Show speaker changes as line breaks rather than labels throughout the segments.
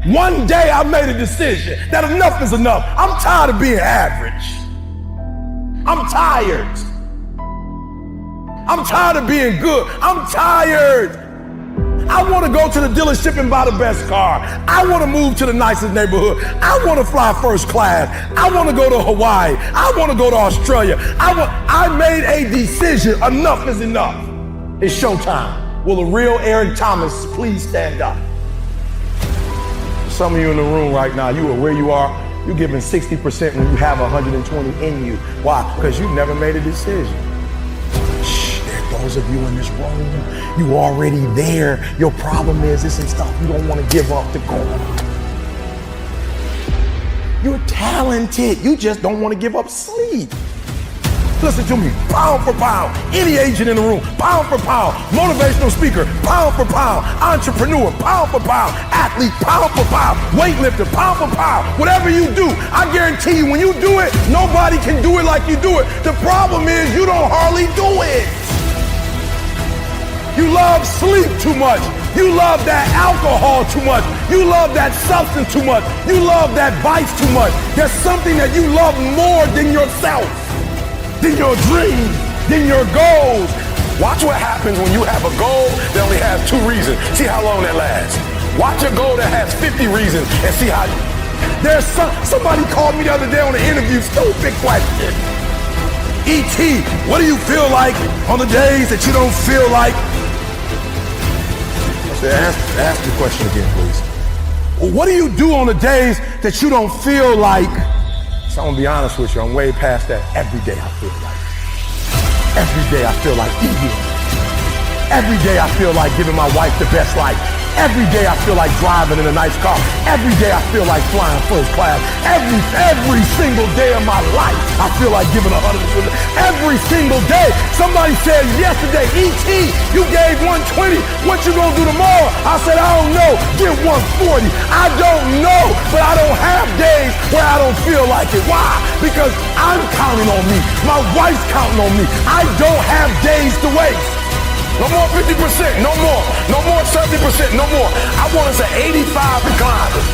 One day I made a decision that enough is enough. I'm tired of being average. I'm tired. I'm tired of being good. I'm tired. I want to go to the dealership and buy the best car. I want to move to the nicest neighborhood. I want to fly first class. I want to go to Hawaii. I want to go to Australia. I made a decision. Enough is enough. It's showtime. Will a real Eric Thomas please stand up? Some of you in the room right now, you are where you are. You're giving 60% when you have 120 in you. Why? Because you never made a decision. Those of you in this room, you already there. Your problem is this is stuff you don't want to give up to God. You're talented. You just don't want to give up sleep. Listen to me, pound for pound, any agent in the room, pound for pound, motivational speaker, pound for pound, entrepreneur, pound for pound, athlete, pound for pound, weightlifter, pound for pound, whatever you do, I guarantee you when you do it, nobody can do it like you do it. The problem is you don't hardly do it. You love sleep too much. You love that alcohol too much. You love that substance too much. You love that vice too much. There's something that you love more than yourself, than your dreams, than your goals. Watch what happens when you have a goal that only has 2 reasons. See how long that lasts. Watch a goal that has 50 reasons and see how. There's somebody called me the other day on an interview, stupid question. E.T., what do you feel like on the days that you don't feel like? Ask the question again, please. Well, what do you do on the days that you don't feel like? So I'm gonna be honest with you, I'm way past that. Every day I feel like. Every day I feel like eating. Every day I feel like giving my wife the best life. Every day I feel like driving in a nice car. Every day I feel like flying first class. Every single day of my life, I feel like giving 100%. Every single day. Somebody said yesterday, E.T., you gave 120. What you gonna do tomorrow? I said, I don't know. Give 140. I don't know, but I don't have days where I don't feel like it. Why? Because I'm counting on me. My wife's counting on me. I don't have days to waste. No more 50%, no more. No more 70%, no more. I want us at 85 and climbing.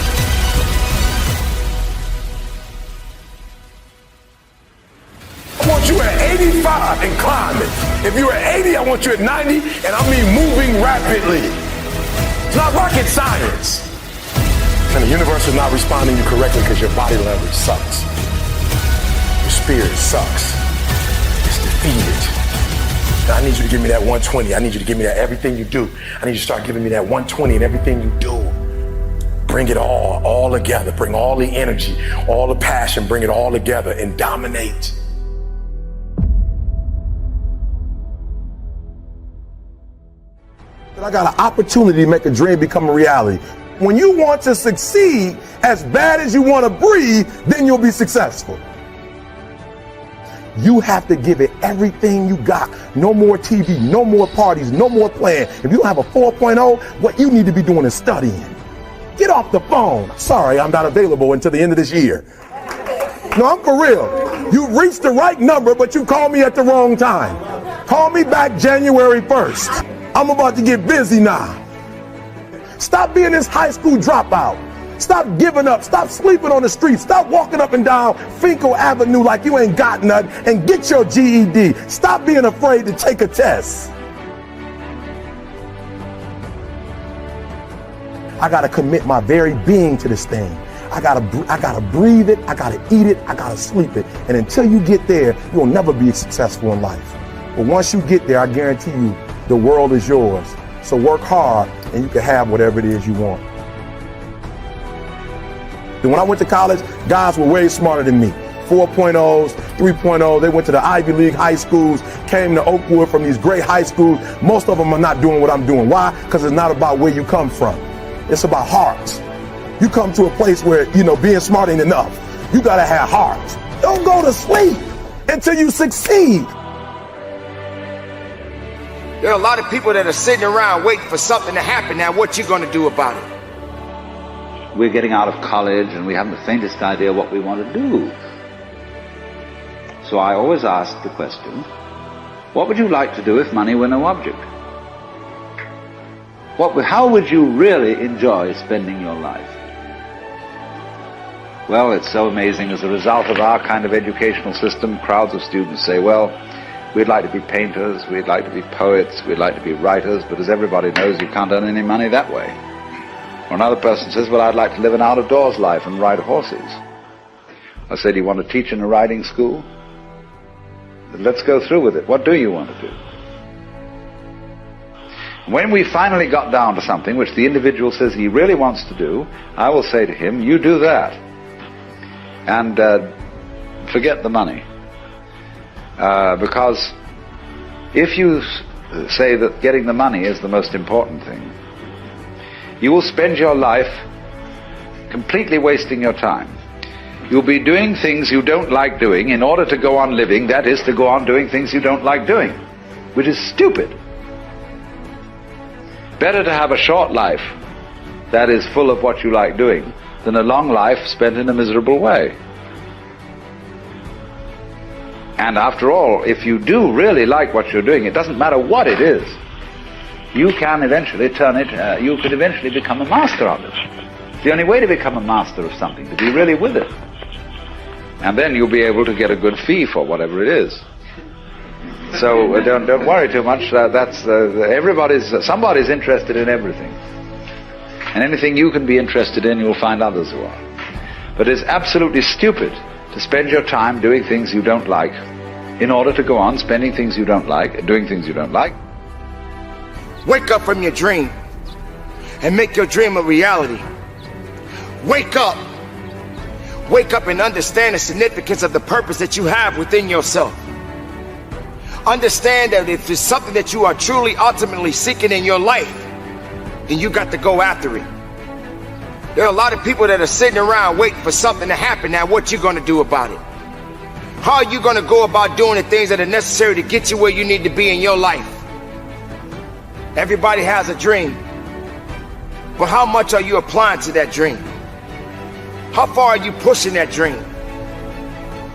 I want you at 85 and climbing. If you're at 80, I want you at 90, and I mean moving rapidly. It's not rocket science. And the universe is not responding to you correctly because your body language sucks. Your spirit sucks. It's defeated. I need you to give me that 120. I need you to give me that everything you do. I need you to start giving me that 120 and everything you do. Bring it all together. Bring all the energy, all the passion, bring it all together and dominate. I got an opportunity to make a dream become a reality. When you want to succeed as bad as you want to breathe, then you'll be successful. You have to give it everything you got. No more TV, no more parties, no more playing. If you don't have a 4.0, what you need to be doing is studying. Get off the phone. Sorry, I'm not available until the end of this year. No, I'm for real. You reached the right number, but you called me at the wrong time. Call me back January 1st. I'm about to get busy now. Stop being this high school dropout. Stop giving up. Stop sleeping on the street. Stop walking up and down Finkel Avenue like you ain't got nothing, and get your GED. Stop being afraid to take a test. I gotta commit my very being to this thing. I gotta breathe it. I gotta eat it. I gotta sleep it. And until you get there, you'll never be successful in life. But once you get there, I guarantee you, the world is yours. So work hard, and you can have whatever it is you want. And when I went to college, guys were way smarter than me. 4.0s, 3.0, they went to the Ivy League high schools, came to Oakwood from these great high schools. Most of them are not doing what I'm doing. Why? Because it's not about where you come from. It's about heart. You come to a place where, being smart ain't enough. You gotta have heart. Don't go to sleep until you succeed.
There are a lot of people that are sitting around waiting for something to happen. Now, what you gonna do about it?
We're getting out of college and we haven't the faintest idea what we want to do. So I always ask the question, what would you like to do if money were no object? How would you really enjoy spending your life? Well, it's so amazing. As a result of our kind of educational system, crowds of students say, well, we'd like to be painters, we'd like to be poets, we'd like to be writers, but as everybody knows, you can't earn any money that way. Or another person says, well, I'd like to live an out-of-doors life and ride horses. I say, do you want to teach in a riding school? Let's go through with it. What do you want to do? When we finally got down to something which the individual says he really wants to do, I will say to him, you do that. And forget the money. Because if you say that getting the money is the most important thing, you will spend your life completely wasting your time. You'll be doing things you don't like doing in order to go on living, that is, to go on doing things you don't like doing, which is stupid. Better to have a short life that is full of what you like doing than a long life spent in a miserable way. And after all, if you do really like what you're doing, it doesn't matter what it is, you can eventually turn it, you could eventually become a master of it. It's the only way to become a master of something, to be really with it. And then you'll be able to get a good fee for whatever it is. So don't worry too much. Somebody's interested in everything. And anything you can be interested in, you'll find others who are. But it's absolutely stupid to spend your time doing things you don't like in order to go on spending things you don't like, doing things you don't like.
Wake up from your dream and make your dream a reality. Wake up. Wake up and understand the significance of the purpose that you have within yourself. Understand that if it's something that you are truly ultimately seeking in your life, then you got to go after it. There are a lot of people that are sitting around waiting for something to happen. Now, what you going to do about it? How are you going to go about doing the things that are necessary to get you where you need to be in your life? Everybody has a dream, but how much are you applying to that dream? How far are you pushing that dream?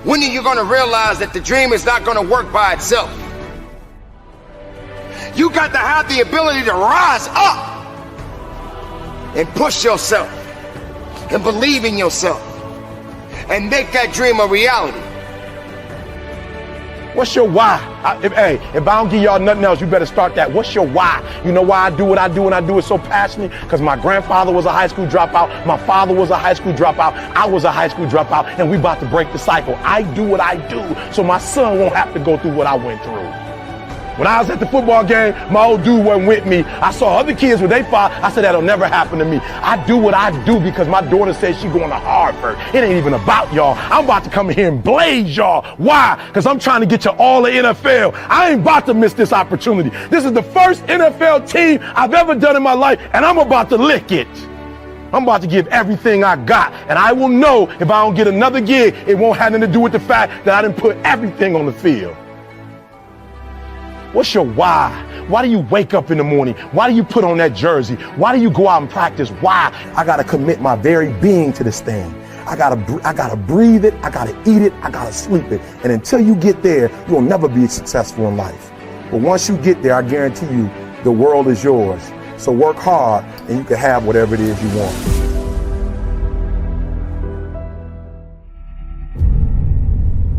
When are you going to realize that the dream is not going to work by itself? You got to have the ability to rise up and push yourself and believe in yourself and make that dream a reality.
What's your why? If I don't give y'all nothing else, you better start that. What's your why? You know why I do what I do and I do it so passionately? Because my grandfather was a high school dropout. My father was a high school dropout. I was a high school dropout. And we about to break the cycle. I do what I do so my son won't have to go through what I went through. When I was at the football game, my old dude wasn't with me. I saw other kids with their father. I said, that'll never happen to me. I do what I do because my daughter says she's going to Harvard. It ain't even about y'all. I'm about to come here and blaze y'all. Why? Because I'm trying to get you all the NFL. I ain't about to miss this opportunity. This is the first NFL team I've ever done in my life, and I'm about to lick it. I'm about to give everything I got, and I will know if I don't get another gig, it won't have nothing to do with the fact that I didn't put everything on the field. What's your why? Why do you wake up in the morning? Why do you put on that jersey? Why do you go out and practice? Why? I got to commit my very being to this thing. I got to breathe it. I got to eat it. I got to sleep it. And until you get there, you'll never be successful in life. But once you get there, I guarantee you, the world is yours. So work hard and you can have whatever it is you want.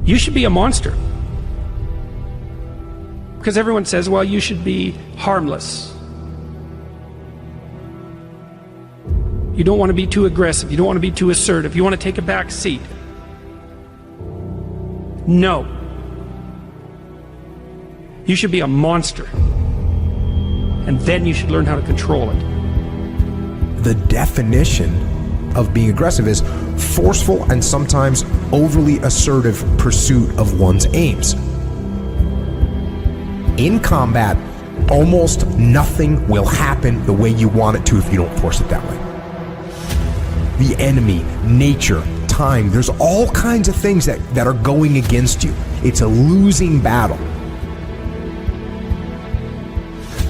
You should be a monster. Because everyone says, well, you should be harmless. You don't want to be too aggressive. You don't want to be too assertive. You want to take a back seat. No. You should be a monster. And then you should learn how to control it.
The definition of being aggressive is forceful and sometimes overly assertive pursuit of one's aims. In combat, almost nothing will happen the way you want it to if you don't force it that way. The enemy, nature, time, there's all kinds of things that are going against you. It's a losing battle.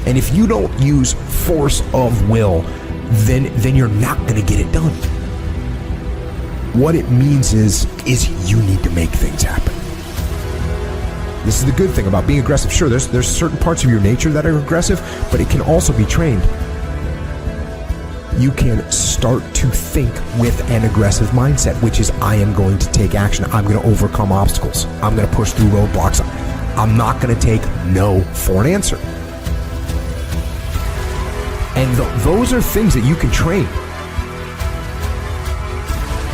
And if you don't use force of will, then you're not going to get it done. What it means is you need to make things happen. This is the good thing about being aggressive. Sure, there's certain parts of your nature that are aggressive, but it can also be trained. you can start to think with an aggressive mindset, which is, I am going to take action. I'm going to overcome obstacles. I'm going to push through roadblocks. I'm not going to take no for an answer. And those are things that you can train.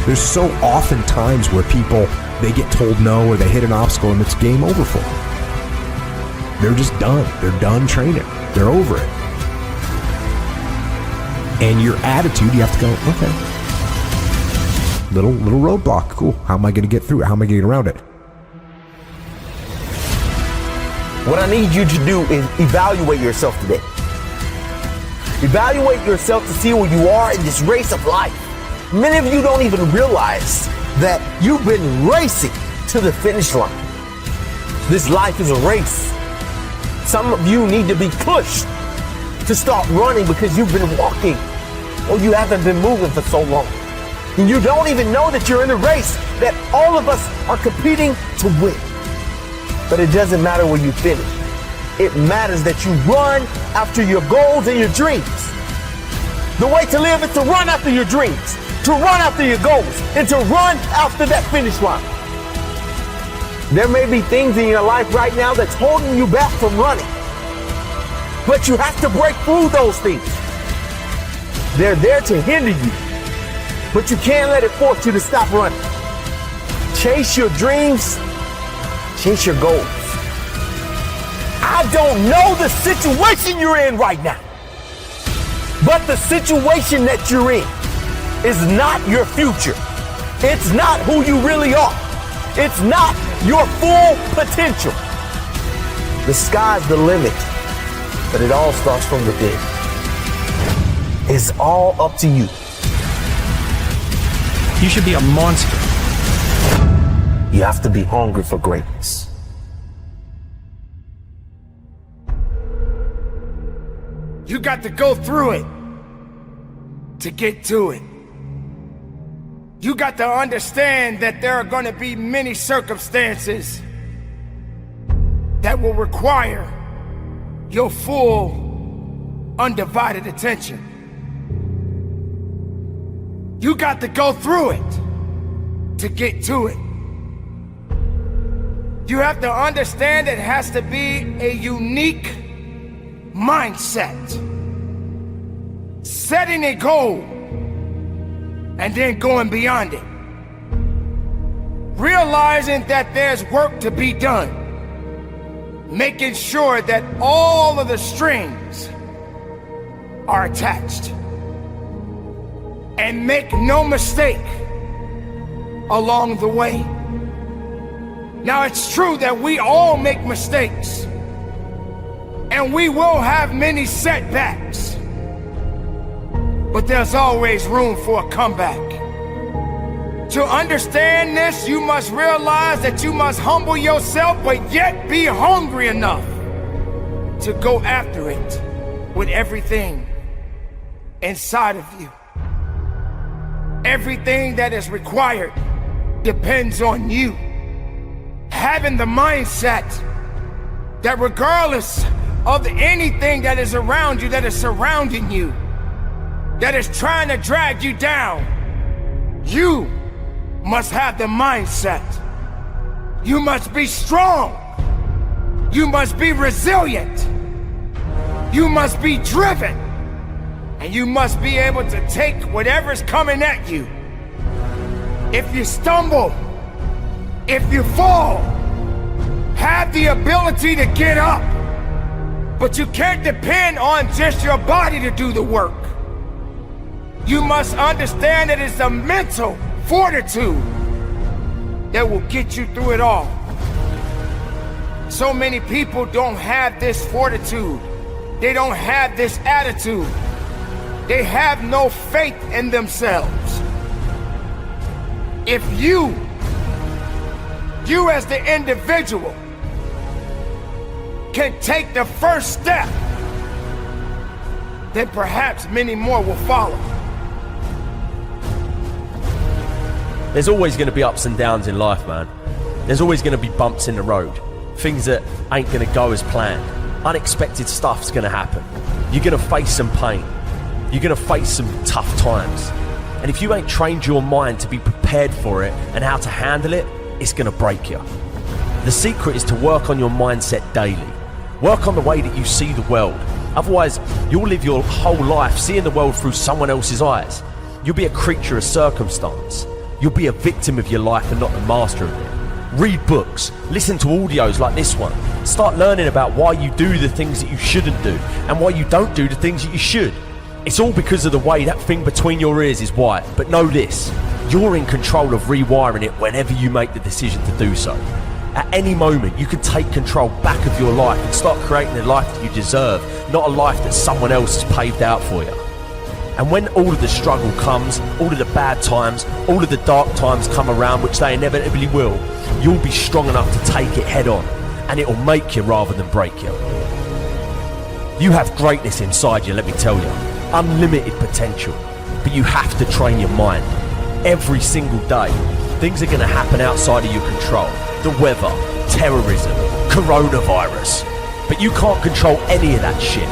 There's so often times where people, they get told no or they hit an obstacle and it's game over for them. They're just done. They're done training. They're over it. And your attitude, you have to go, okay, little roadblock, cool. How am I going to get through it? How am I going to get around it?
What I need you to do is evaluate yourself today. Evaluate yourself to see where you are in this race of life. Many of you don't even realize that you've been racing to the finish line. This life is a race. Some of you need to be pushed to start running because you've been walking or you haven't been moving for so long. And you don't even know that you're in a race that all of us are competing to win. But it doesn't matter where you finish. It matters that you run after your goals and your dreams. The way to live is to run after your dreams, to run after your goals, and to run after that finish line. There may be things in your life right now that's holding you back from running. But you have to break through those things. They're there to hinder you. But you can't let it force you to stop running. Chase your dreams. Chase your goals. I don't know the situation you're in right now. But the situation that you're in is not your future. It's not who you really are. It's not your full potential. The sky's the limit, but it all starts from within. It's all up to you.
You should be a monster.
You have to be hungry for greatness.
You got to go through it to get to it. You got to understand that there are going to be many circumstances that will require your full, undivided attention. You got to go through it to get to it. You have to understand it has to be a unique mindset. Setting a goal and then going beyond it. Realizing that there's work to be done. Making sure that all of the strings are attached. And make no mistake along the way. Now it's true that we all make mistakes. And we will have many setbacks. But there's always room for a comeback. To understand this, you must realize that you must humble yourself, but yet be hungry enough to go after it with everything inside of you. Everything that is required depends on you. Having the mindset that regardless of anything that is around you, that is surrounding you, that is trying to drag you down, you must have the mindset. You must be strong. You must be resilient. You must be driven. And you must be able to take whatever's coming at you. If you stumble, if you fall, have the ability to get up. But you can't depend on just your body to do the work. You must understand that it's a mental fortitude that will get you through it all. So many people don't have this fortitude. They don't have this attitude. They have no faith in themselves. If you as the individual can take the first step, then perhaps many more will follow.
There's always going to be ups and downs in life, man. There's always going to be bumps in the road. Things that ain't going to go as planned. Unexpected stuff's going to happen. You're going to face some pain. You're going to face some tough times. And if you ain't trained your mind to be prepared for it and how to handle it, it's going to break you. The secret is to work on your mindset daily. Work on the way that you see the world. Otherwise, you'll live your whole life seeing the world through someone else's eyes. You'll be a creature of circumstance. You'll be a victim of your life and not the master of it. Read books, listen to audios like this one. Start learning about why you do the things that you shouldn't do and why you don't do the things that you should. It's all because of the way that thing between your ears is wired. But know this, you're in control of rewiring it whenever you make the decision to do so. At any moment, you can take control back of your life and start creating the life that you deserve, not a life that someone else has paved out for you. And when all of the struggle comes, all of the bad times, all of the dark times come around, which they inevitably will, you'll be strong enough to take it head on, and it'll make you rather than break you. You have greatness inside you, let me tell you. Unlimited potential. But you have to train your mind. Every single day, things are going to happen outside of your control. The weather, terrorism, coronavirus. But you can't control any of that shit.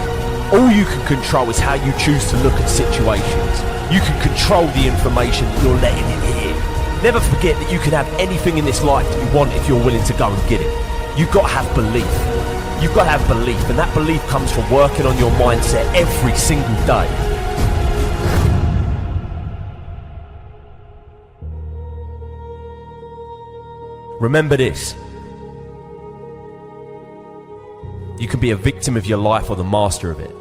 All you can control is how you choose to look at situations. You can control the information that you're letting in here. Never forget that you can have anything in this life that you want if you're willing to go and get it. You've got to have belief. You've got to have belief, and that belief comes from working on your mindset every single day. Remember this. You can be a victim of your life or the master of it.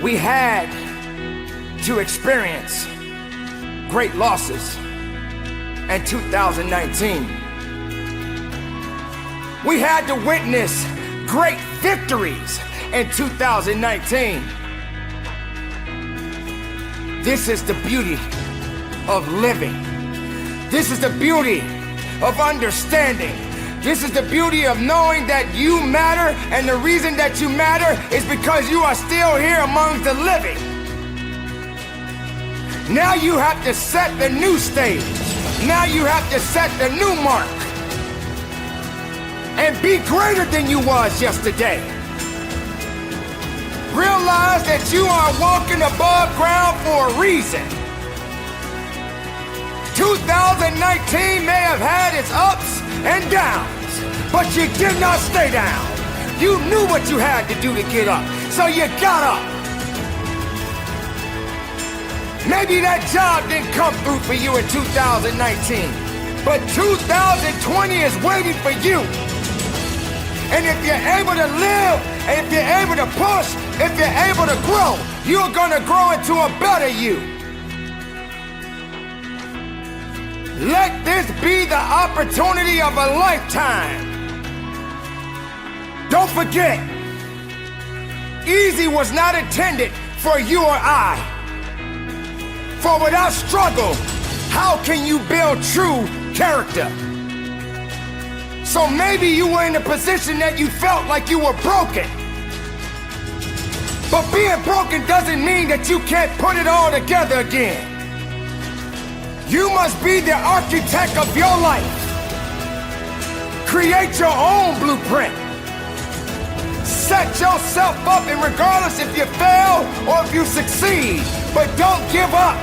We had to experience great losses in 2019. We had to witness great victories in 2019. This is the beauty of living. This is the beauty of understanding. This is the beauty of knowing that you matter, and the reason that you matter is because you are still here among the living. Now you have to set the new stage. Now you have to set the new mark. And be greater than you was yesterday. Realize that you are walking above ground for a reason. 2019 may have had its ups and downs, but you did not stay down. You knew what you had to do to get up, so you got up. Maybe that job didn't come through for you in 2019, but 2020 is waiting for you. And if you're able to live, and if you're able to push, if you're able to grow, you're gonna grow into a better you. Let this be the opportunity of a lifetime. Don't forget, easy was not intended for you or I. For without struggle, how can you build true character? So maybe you were in a position that you felt like you were broken. But being broken doesn't mean that you can't put it all together again. You must be the architect of your life. Create your own blueprint. Set yourself up, and regardless if you fail or if you succeed, but don't give up.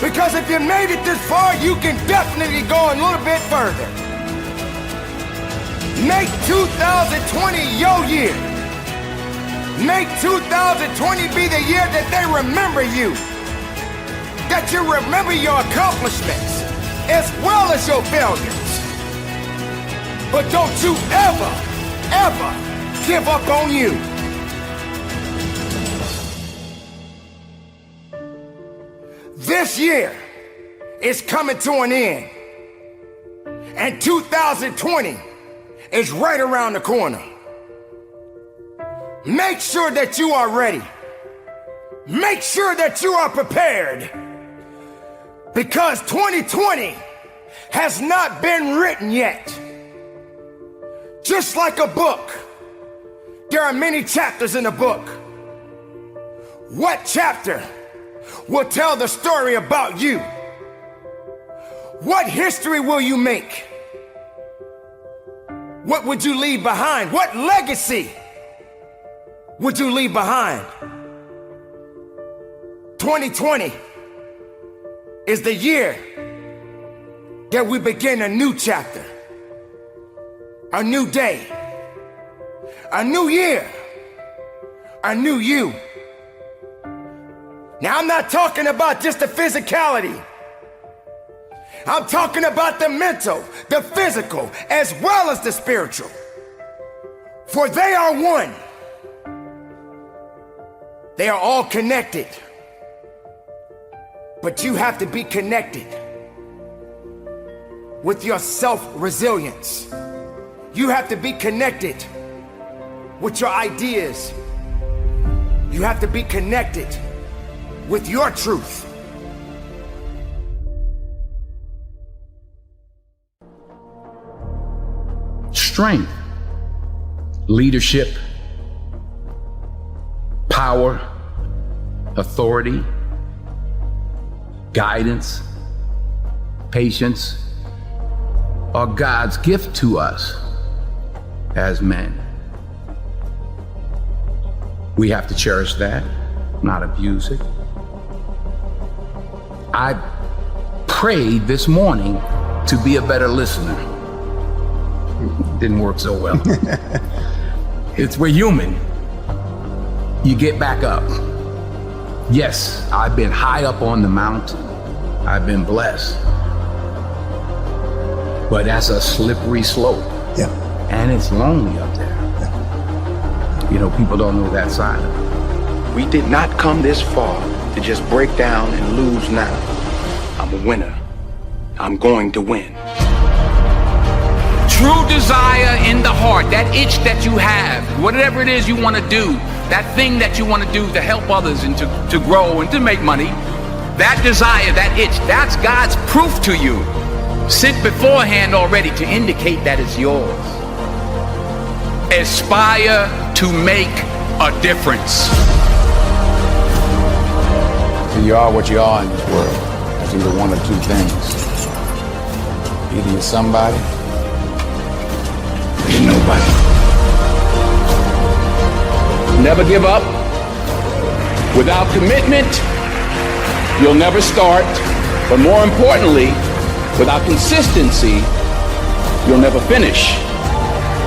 Because if you made it this far, you can definitely go a little bit further. Make 2020 your year. Make 2020 be the year that they remember you. That you remember your accomplishments as well as your failures. But don't you ever, ever give up on you. This year is coming to an end, and 2020 is right around the corner. Make sure that you are ready. Make sure that you are prepared, because 2020 has not been written yet. Just like a book, there are many chapters in a book. What chapter will tell the story about you? What history will you make? What would you leave behind? What legacy would you leave behind? 2020 is the year that we begin a new chapter, a new day, a new year, a new you. Now, I'm not talking about just the physicality. I'm talking about the mental, the physical, as well as the spiritual. For they are one. They are all connected. But you have to be connected with your self-resilience. You have to be connected with your ideas. You have to be connected with your truth.
Strength, leadership, power, authority, guidance, patience are God's gift to us as men. We have to cherish that, not abuse it. I prayed this morning to be a better listener. Didn't work so well. We're human. You get back up. Yes, I've been high up on the mountain. I've been blessed. But that's a slippery slope.
Yeah.
And it's lonely up there. Yeah. You know, people don't know that side of it.
We did not come this far to just break down and lose now. I'm a winner. I'm going to win.
True desire in the heart, that itch that you have, whatever it is you want to do, that thing that you want to do to help others and to grow and to make money, that desire, that itch, that's God's proof to you, sent beforehand already to indicate that it's yours. Aspire to make a difference.
So you are what you are in this world. That's either one or two things. Either you're somebody, you're nobody.
Never give up. Without commitment, you'll never start. But more importantly, without consistency, you'll never finish.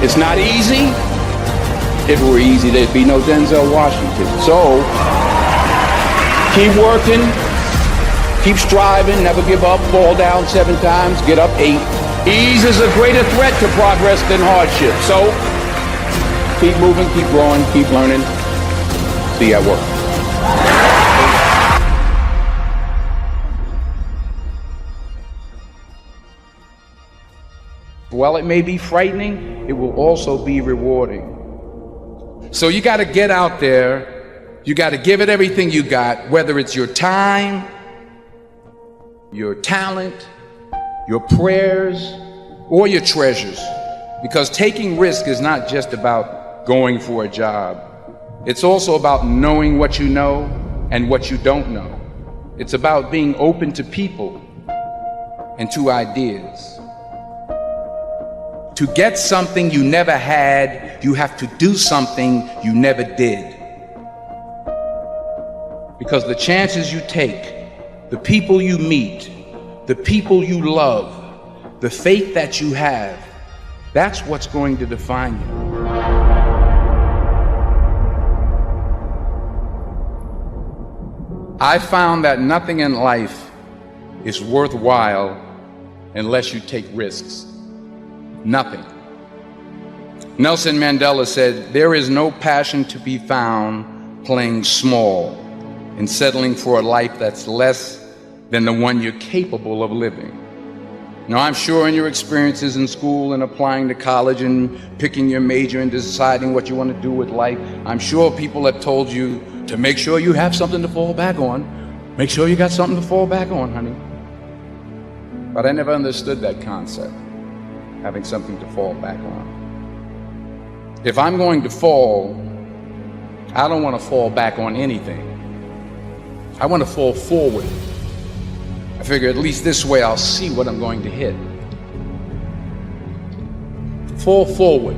It's not easy. If it were easy, there'd be no Denzel Washington. So, keep working, keep striving, never give up, fall down 7 times, get up 8. Ease is a greater threat to progress than hardship. So, keep moving, keep growing, keep learning. See you at work.
While it may be frightening, it will also be rewarding. So you got to get out there. You got to give it everything you got, whether it's your time, your talent, your prayers, or your treasures. Because taking risk is not just about going for a job. It's also about knowing what you know and what you don't know. It's about being open to people and to ideas. To get something you never had, you have to do something you never did. Because the chances you take, the people you meet, the people you love, the faith that you have, that's what's going to define you. I found that nothing in life is worthwhile unless you take risks. Nothing. Nelson Mandela said, "There is no passion to be found playing small and settling for a life that's less than the one you're capable of living." Now, I'm sure in your experiences in school and applying to college and picking your major and deciding what you want to do with life, I'm sure people have told you to make sure you have something to fall back on. Make sure you got something to fall back on, honey. But I never understood that concept, having something to fall back on. If I'm going to fall, I don't want to fall back on anything. I want to fall forward. If figure at least this way I'll see what I'm going to hit. Fall forward.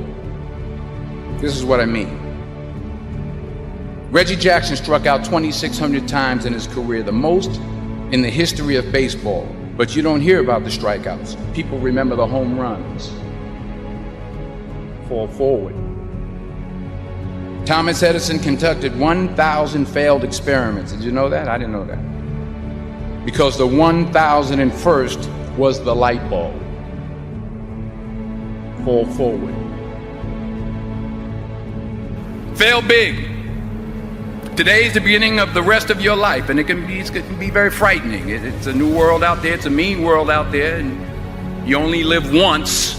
This is what I mean. Reggie Jackson struck out 2,600 times in his career, the most in the history of baseball. But you don't hear about the strikeouts. People remember the home runs. Fall forward. Thomas Edison conducted 1,000 failed experiments. Did you know that? I didn't know that. Because the 1,001st was the light bulb. Fall forward. Fail big. Today is the beginning of the rest of your life, and it can be very frightening. It's a new world out there. It's a mean world out there, and you only live once.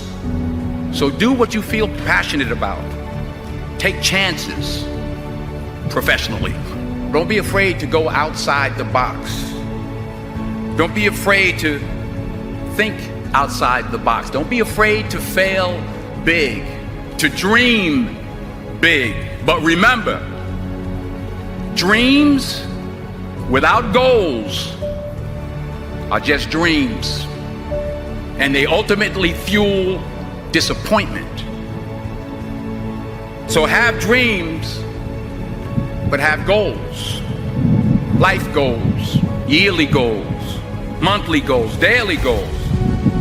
So do what you feel passionate about. Take chances professionally. Don't be afraid to go outside the box. Don't be afraid to think outside the box. Don't be afraid to fail big, to dream big. But remember, dreams without goals are just dreams, and they ultimately fuel disappointment. So have dreams, but have goals. Life goals, yearly goals, monthly goals, daily goals.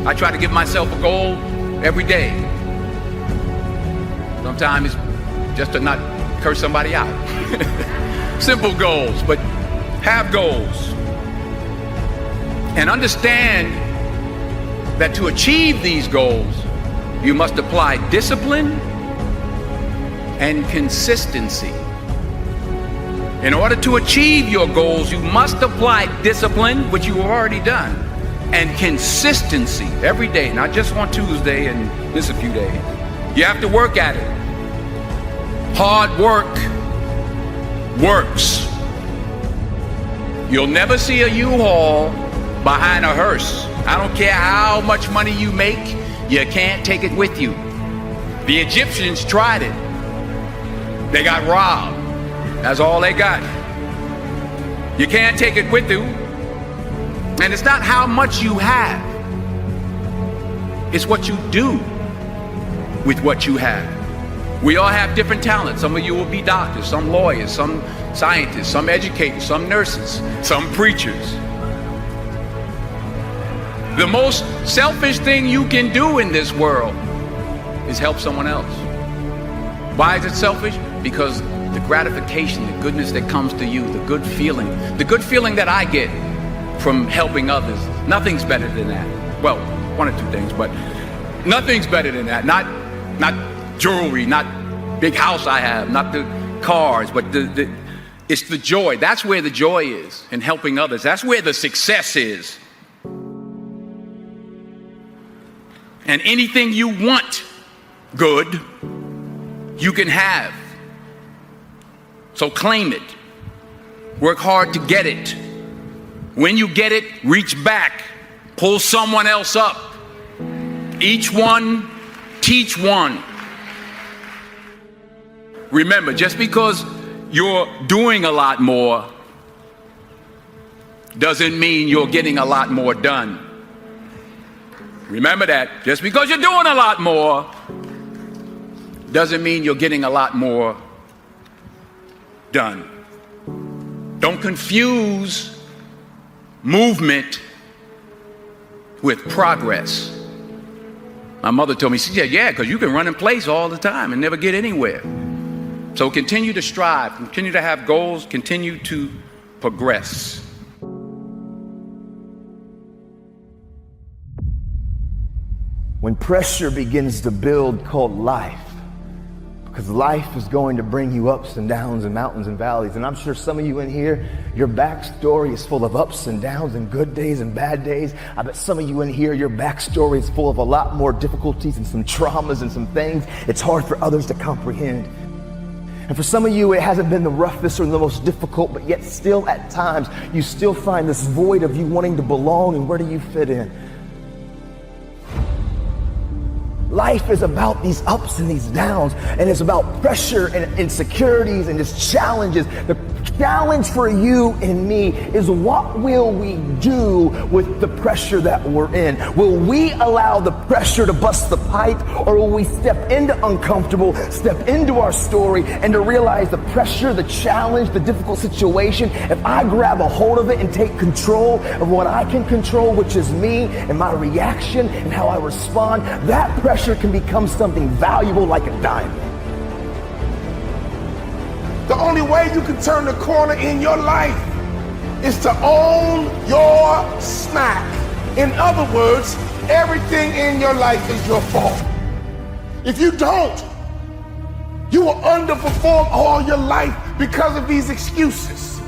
I try to give myself a goal every day. Sometimes it's just to not curse somebody out. Simple goals, but have goals. And understand that to achieve these goals, you must apply discipline and consistency. In order to achieve your goals, you must apply discipline, which you have already done, and consistency every day, not just on Tuesday and this a few days. You have to work at it. Hard work works. You'll never see a U-Haul behind a hearse. I don't care how much money you make, you can't take it with you. The Egyptians tried it. They got robbed. That's all they got. You can't take it with you. And it's not how much you have. It's what you do with what you have. We all have different talents. Some of you will be doctors, some lawyers, some scientists, some educators, some nurses, some preachers. The most selfish thing you can do in this world is help someone else. Why is it selfish? Because the gratification, the goodness that comes to you, the good feeling that I get from helping others, nothing's better than that. Well, one or two things, but nothing's better than that. Not jewelry, not big house I have, not the cars, but it's the joy. That's where the joy is, in helping others. That's where the success is. And anything you want good, you can have. So claim it. Work hard to get it. When you get it, reach back. Pull someone else up. Each one, teach one. Remember, just because you're doing a lot more doesn't mean you're getting a lot more done. Remember that. Just because you're doing a lot more doesn't mean you're getting a lot more done. Don't confuse movement with progress. My mother told me, she said, yeah, because you can run in place all the time and never get anywhere. So continue to strive, continue to have goals, continue to progress.
When pressure begins to build called life, because life is going to bring you ups and downs and mountains and valleys. And I'm sure some of you in here, your backstory is full of ups and downs and good days and bad days. I bet some of you in here, your backstory is full of a lot more difficulties and some traumas and some things it's hard for others to comprehend. And for some of you, it hasn't been the roughest or the most difficult, but yet still at times, you still find this void of you wanting to belong and where do you fit in? Life is about these ups and these downs, and it's about pressure and insecurities and just challenges. The challenge for you and me is, what will we do with the pressure that we're in? Will we allow the pressure to bust the pipe, or will we step into uncomfortable, step into our story, and to realize the pressure, the challenge, the difficult situation, if I grab a hold of it and take control of what I can control, which is me and my reaction and how I respond, that pressure can become something valuable like a diamond.
The only way you can turn the corner in your life is to own your smack. In other words, everything in your life is your fault. If you don't, you will underperform all your life because of these excuses.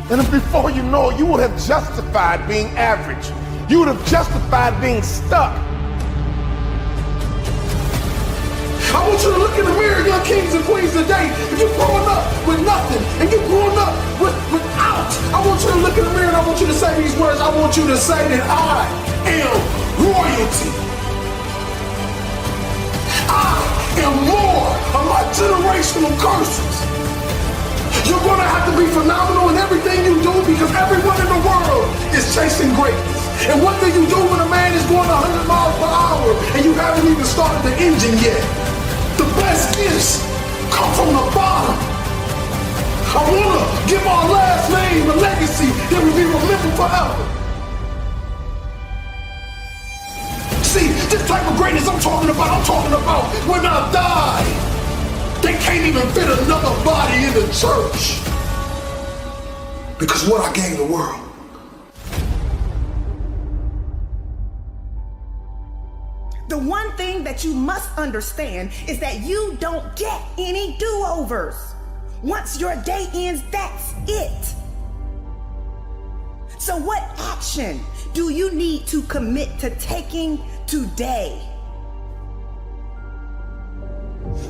And before you know it, you would have justified being average. You would have justified being stuck.
I want you to look in the mirror, young kings and queens today. If you're growing up with nothing and you're growing up without, I want you to look in the mirror and I want you to say these words. I want you to say that I am royalty. I am more of my generational curses. You're going to have to be phenomenal in everything you do, because everyone in the world is chasing greatness. And what do you do when a man is going 100 miles per hour and you haven't even started the engine yet? The best gifts come from the bottom. I want to give our last name a legacy that will be remembered forever. See, this type of greatness I'm talking about when I die, they can't even fit another body in the church. Because what I gave the world.
The one thing that you must understand is that you don't get any do-overs. Once your day ends, that's it. So what action do you need to commit to taking today?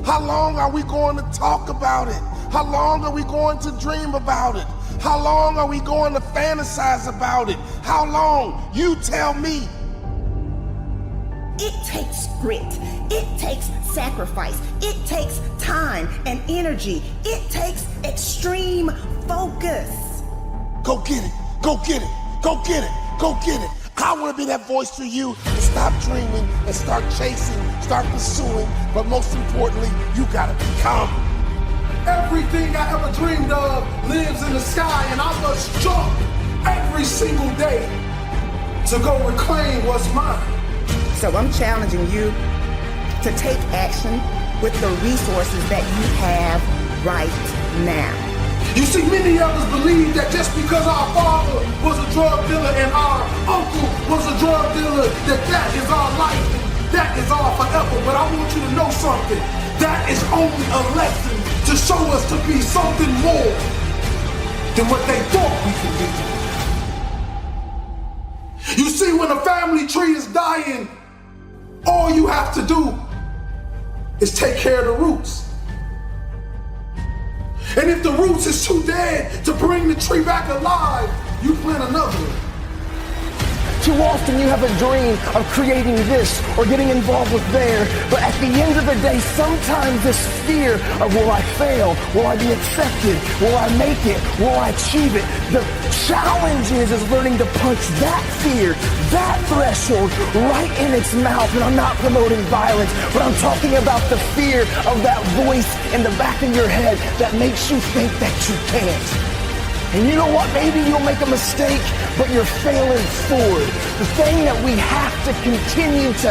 How long are we going to talk about it? How long are we going to dream about it? How long are we going to fantasize about it? How long? You tell me.
It takes grit. It takes sacrifice. It takes time and energy. It takes extreme focus.
Go get it. Go get it. Go get it. Go get it. I want to be that voice for you to stop dreaming and start chasing, start pursuing, but most importantly, you gotta become.
Everything I ever dreamed of lives in the sky, and I must jump every single day to go reclaim what's mine.
So I'm challenging you to take action with the resources that you have right now.
You see, many of us believe that just because our father was a drug dealer and our uncle was a drug dealer, that is our life, that is our forever. But I want you to know something. That is only a lesson to show us to be something more than what they thought we could be. You see, when a family tree is dying, all you have to do is take care of the roots. And if the roots is too dead to bring the tree back alive, you plant another one.
Too often you have a dream of creating this or getting involved with there, but at the end of the day, sometimes this fear of will I fail, will I be accepted, will I make it, will I achieve it? The challenge is learning to punch that fear, that threshold right in its mouth. And I'm not promoting violence, but I'm talking about the fear of that voice in the back of your head that makes you think that you can't. And you know what? Maybe you'll make a mistake, but you're failing forward. The thing that we have to continue to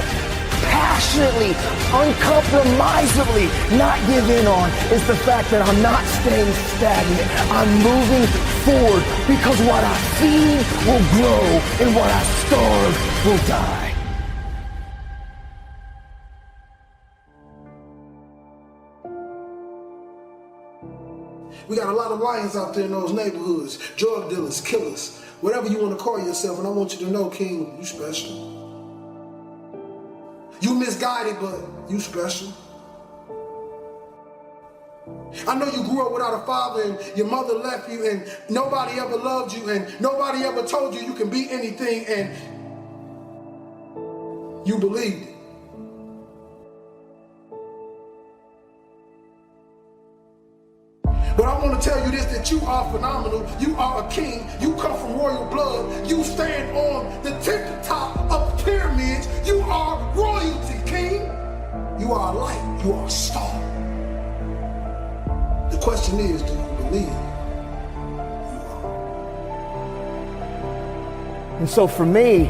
passionately, uncompromisably not give in on is the fact that I'm not staying stagnant. I'm moving forward, because what I feed will grow and what I starve will die.
We got a lot of lions out there in those neighborhoods, drug dealers, killers, whatever you want to call yourself. And I want you to know, King, you special. You misguided, but you special. I know you grew up without a father and your mother left you and nobody ever loved you and nobody ever told you you can be anything, and you believed it. But I want want to tell you this, that you are phenomenal. You are a king. You come from royal blood. You stand on the tip-top of pyramids. You are royalty, king. You are a light. You are a star. The question is, do you believe?
And so for me,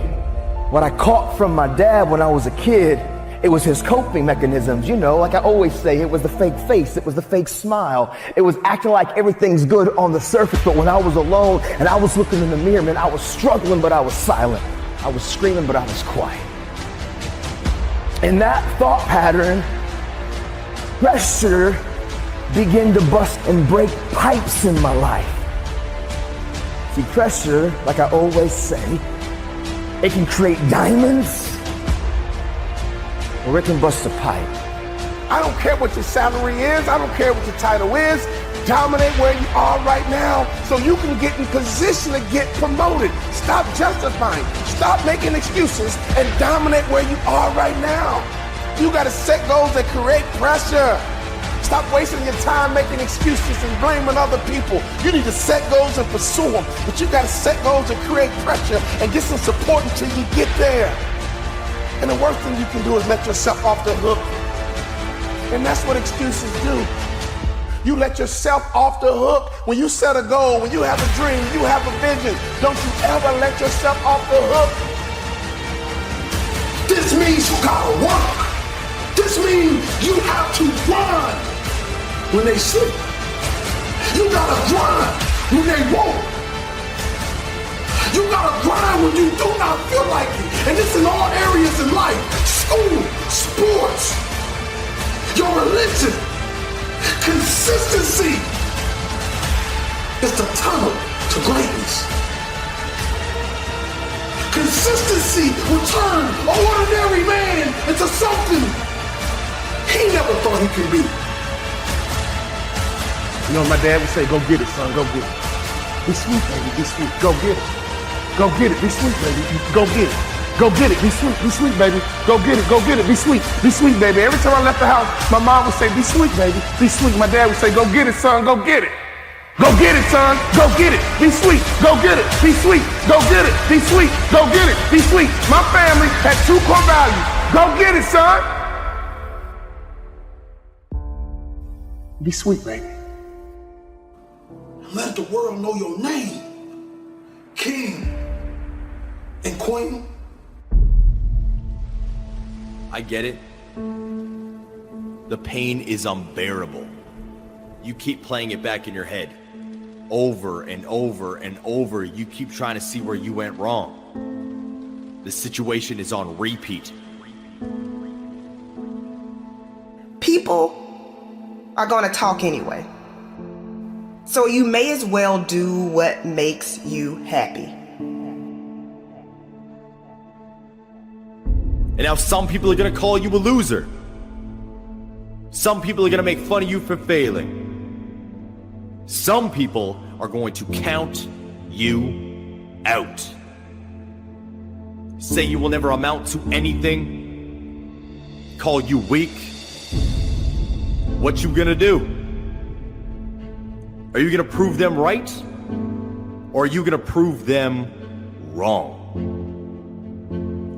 what I caught from my dad when I was a kid, it was his coping mechanisms. You know, like I always say, it was the fake face, it was the fake smile. It was acting like everything's good on the surface, but when I was alone and I was looking in the mirror, man, I was struggling, but I was silent. I was screaming, but I was quiet. In that thought pattern, pressure began to bust and break pipes in my life. See, pressure, like I always say, it can create diamonds or it can bust a pipe.
I don't care what your salary is. I don't care what your title is. Dominate where you are right now so you can get in position to get promoted. Stop justifying. Stop making excuses and dominate where you are right now. You got to set goals that create pressure. Stop wasting your time making excuses and blaming other people. You need to set goals and pursue them. But you got to set goals and create pressure and get some support until you get there. And the worst thing you can do is let yourself off the hook. And that's what excuses do. You let yourself off the hook when you set a goal, when you have a dream, you have a vision. Don't you ever let yourself off the hook.
This means you gotta work. This means you have to grind when they sleep. You gotta grind when they won't. You gotta grind when you do not feel like it. And this in all areas in life. School, sports, your religion. Consistency is the tunnel to greatness. Consistency will turn an ordinary man into something he never thought he could be.
You know what my dad would say? Go get it, son. Go get it. Be sweet, baby. Be sweet. Go get it. Go get it. Be sweet, baby. Go get it. Go get it. Be sweet. Be sweet, baby. Go get it. Go get it. Be sweet. Be sweet, baby. Every time I left the house, my mom would say, be sweet, baby. Be sweet. My dad would say, go get it, son. Go get it. Go get it, son. Go get it. Be sweet. Go get it. Be sweet. Go get it. Be sweet. Go get it. Be sweet. My family had 2 core values. Go get it, son. Be sweet, baby.
Let the world know your name. King and queen.
I get it. The pain is unbearable. You keep playing it back in your head. Over and over and over, you keep trying to see where you went wrong. The situation is on repeat.
People are going to talk anyway. So you may as well do what makes you happy.
And now some people are going to call you a loser. Some people are going to make fun of you for failing. Some people are going to count you out. Say you will never amount to anything. Call you weak. What you going to do? Are you going to prove them right? Or are you going to prove them wrong?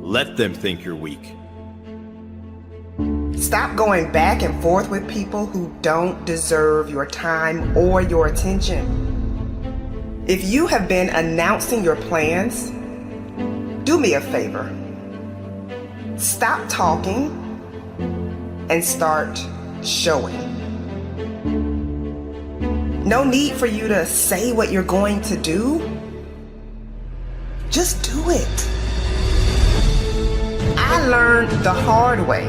Let them think you're weak.
Stop going back and forth with people who don't deserve your time or your attention. If you have been announcing your plans, do me a favor. Stop talking and start showing. No need for you to say what you're going to do. Just do it. I learned the hard way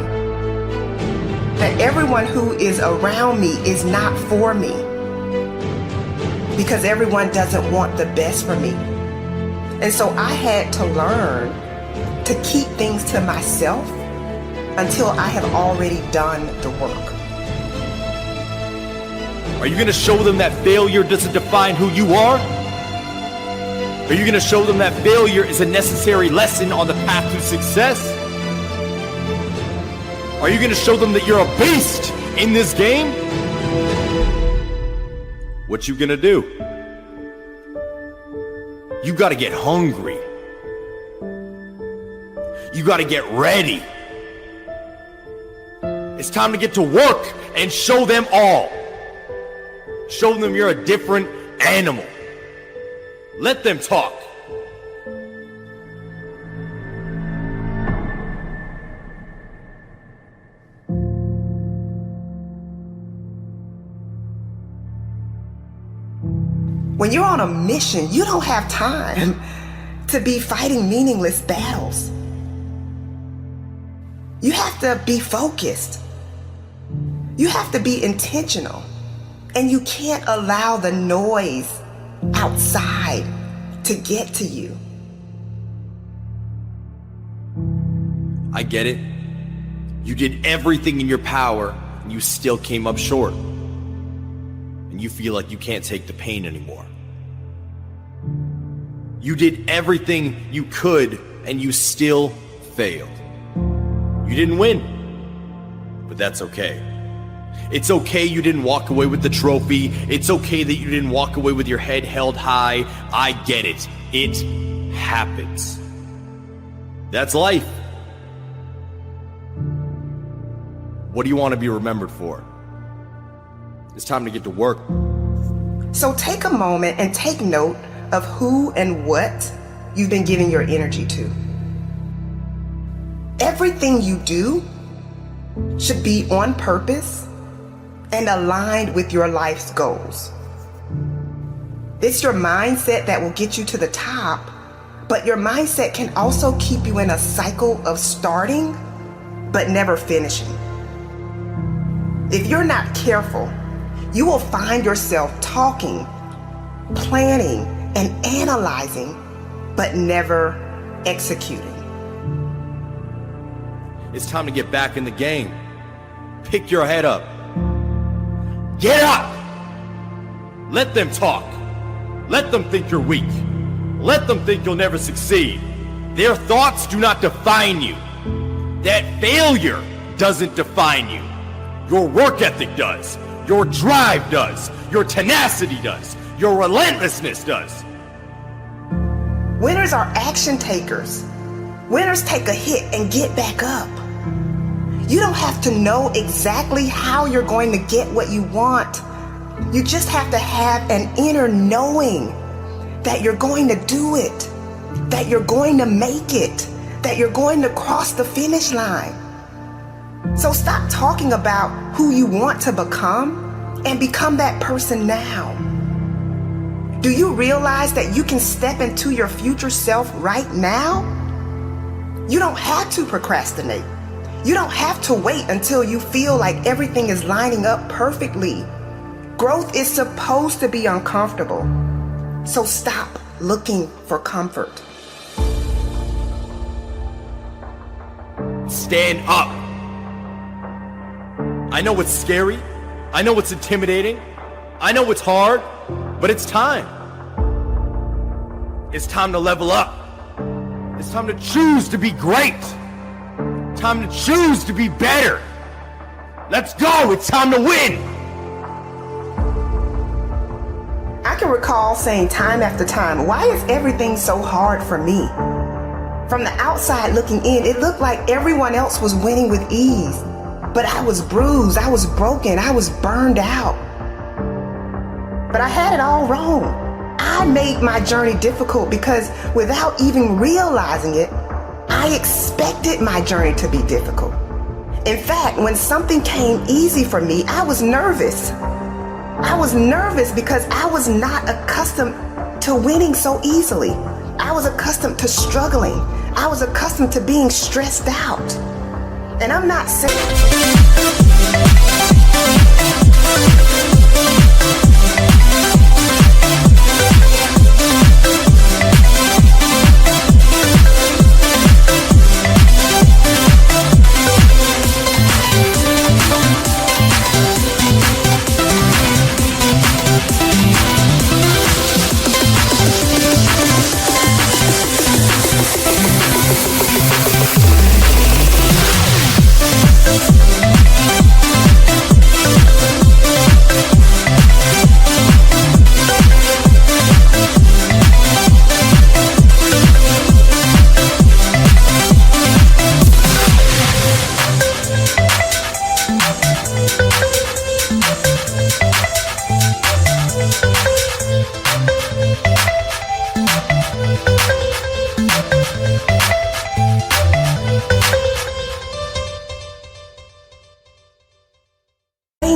that everyone who is around me is not for me, because everyone doesn't want the best for me. And so I had to learn to keep things to myself until I have already done the work.
Are you going to show them that failure doesn't define who you are? Are you going to show them that failure is a necessary lesson on the path to success? Are you going to show them that you're a beast in this game?
what you gonna do? You gotta get hungry. You gotta get ready. It's time to get to work and show them all. Show them you're a different animal. Let them talk.
When you're on a mission, you don't have time to be fighting meaningless battles. You have to be focused. You have to be intentional. And you can't allow the noise outside to get to you.
I get it. You did everything in your power and you still came up short. And you feel like you can't take the pain anymore. You did everything you could and you still failed. You didn't win, but that's okay. It's okay you didn't walk away with the trophy. It's okay that you didn't walk away with your head held high. I get it. It happens. That's life. What do you want to be remembered for? It's time to get to work.
So take a moment and take note of who and what you've been giving your energy to. Everything you do should be on purpose and aligned with your life's goals. It's your mindset that will get you to the top, but your mindset can also keep you in a cycle of starting but never finishing. If you're not careful, you will find yourself talking, planning, and analyzing, but never executing.
It's time to get back in the game. Pick your head up. Get up! Let them talk. Let them think you're weak. Let them think you'll never succeed. Their thoughts do not define you. That failure doesn't define you. Your work ethic does. Your drive does. Your tenacity does. Your relentlessness does.
Winners are action takers. Winners take a hit and get back up. You don't have to know exactly how you're going to get what you want. You just have to have an inner knowing that you're going to do it, that you're going to make it, that you're going to cross the finish line. So stop talking about who you want to become and become that person now. Do you realize that you can step into your future self right now? You don't have to procrastinate. You don't have to wait until you feel like everything is lining up perfectly. Growth is supposed to be uncomfortable. So stop looking for comfort.
Stand up. I know it's scary. I know it's intimidating. I know it's hard, but it's time. It's time to level up. It's time to choose to be great. Time to choose to be better. Let's go. It's time to win.
I can recall saying time after time, why is everything so hard for me? From the outside looking in, it looked like everyone else was winning with ease. But I was bruised, I was broken, I was burned out. But I had it all wrong. I made my journey difficult because without even realizing it, I expected my journey to be difficult. In fact, when something came easy for me, I was nervous. I was nervous because I was not accustomed to winning so easily. I was accustomed to struggling. I was accustomed to being stressed out. And I'm not saying...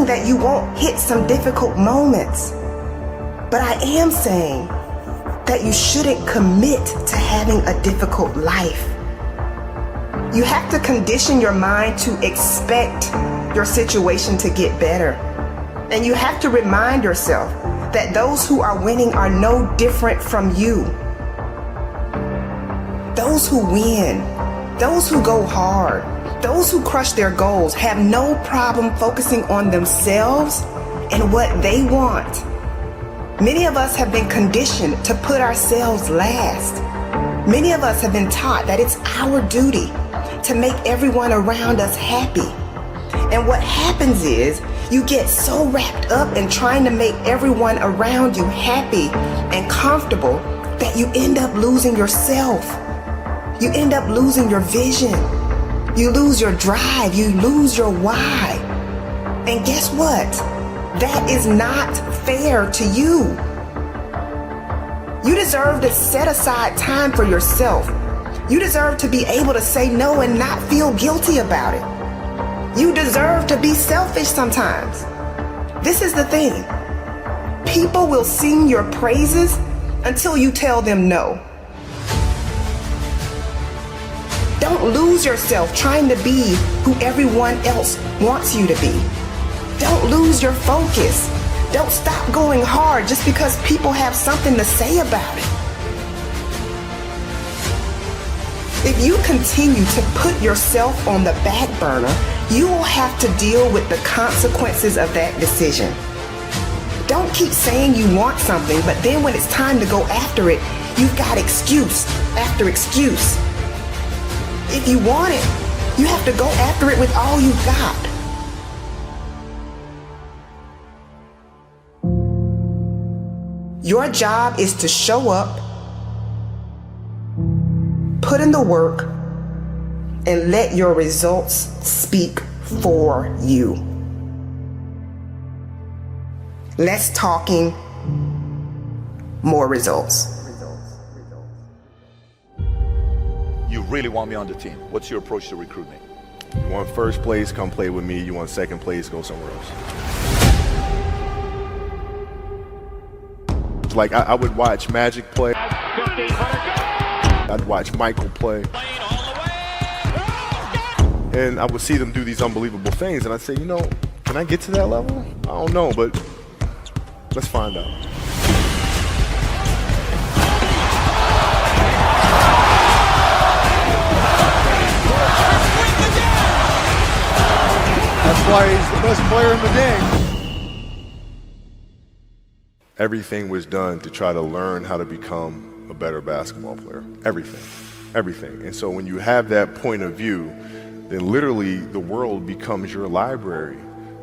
saying that you won't hit some difficult moments, but I am saying that you shouldn't commit to having a difficult life. You have to condition your mind to expect your situation to get better. And you have to remind yourself that those who are winning are no different from you. Those who win, those who go hard, those who crush their goals have no problem focusing on themselves and what they want. Many of us have been conditioned to put ourselves last. Many of us have been taught that it's our duty to make everyone around us happy. And what happens is you get so wrapped up in trying to make everyone around you happy and comfortable that you end up losing yourself. You end up losing your vision. You lose your drive. You lose your why. And guess what? That is not fair to you. You deserve to set aside time for yourself. You deserve to be able to say no and not feel guilty about it. You deserve to be selfish sometimes. This is the thing. People will sing your praises until you tell them no. Don't lose yourself trying to be who everyone else wants you to be. Don't lose your focus. Don't stop going hard just because people have something to say about it. If you continue to put yourself on the back burner, you will have to deal with the consequences of that decision. Don't keep saying you want something, but then when it's time to go after it, you've got excuse after excuse. If you want it, you have to go after it with all you've got. Your job is to show up, put in the work, and let your results speak for you. Less talking, more results.
You really want me on the team. What's your approach to recruitment?
You want first place, come play with me. You want second place, go somewhere else. Like I would watch Magic play. I'd watch Michael play. And I would see them do these unbelievable things, and I'd say, you know, can I get to that level? I don't know, but let's find out.
That's why he's the best player in the game.
Everything was done to try to learn how to become a better basketball player. Everything. And so when you have that point of view, then literally the world becomes your library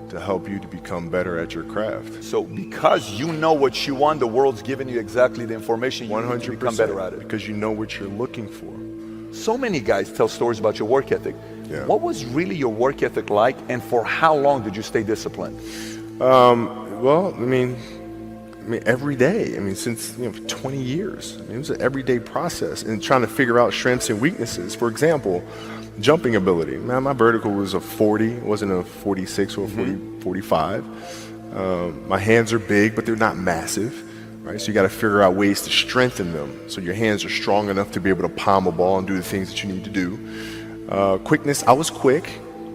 to help you to become better at your craft.
So because you know what you want, the world's giving you exactly the information you need to become better at it.
Because you know what you're looking for.
So many guys tell stories about your work ethic.
Yeah.
What was really your work ethic like, and for how long did you stay disciplined?
Well, I mean, every day. Since 20 years. It was an everyday process and trying to figure out strengths and weaknesses. For example, jumping ability. Man, my vertical was a 40, it wasn't a 46 or a 45. My hands are big, but they're not massive, right? So you got to figure out ways to strengthen them so your hands are strong enough to be able to palm a ball and do the things that you need to do. Quickness, I was quick,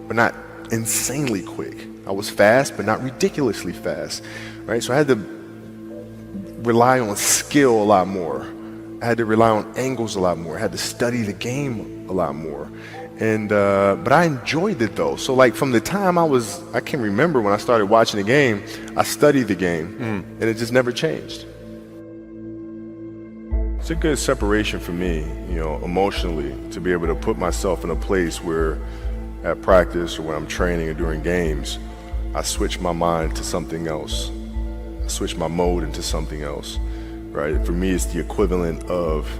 but not insanely quick. I was fast, but not ridiculously fast, right? So I had to rely on skill a lot more. I had to rely on angles a lot more. I had to study the game a lot more. And but I enjoyed it though. So like from the time I can remember when I started watching the game, I studied the game and it just never changed. It's a good separation for me, emotionally, to be able to put myself in a place where at practice or when I'm training or during games, I switch my mind to something else. I switch my mode into something else, right? For me, it's the equivalent of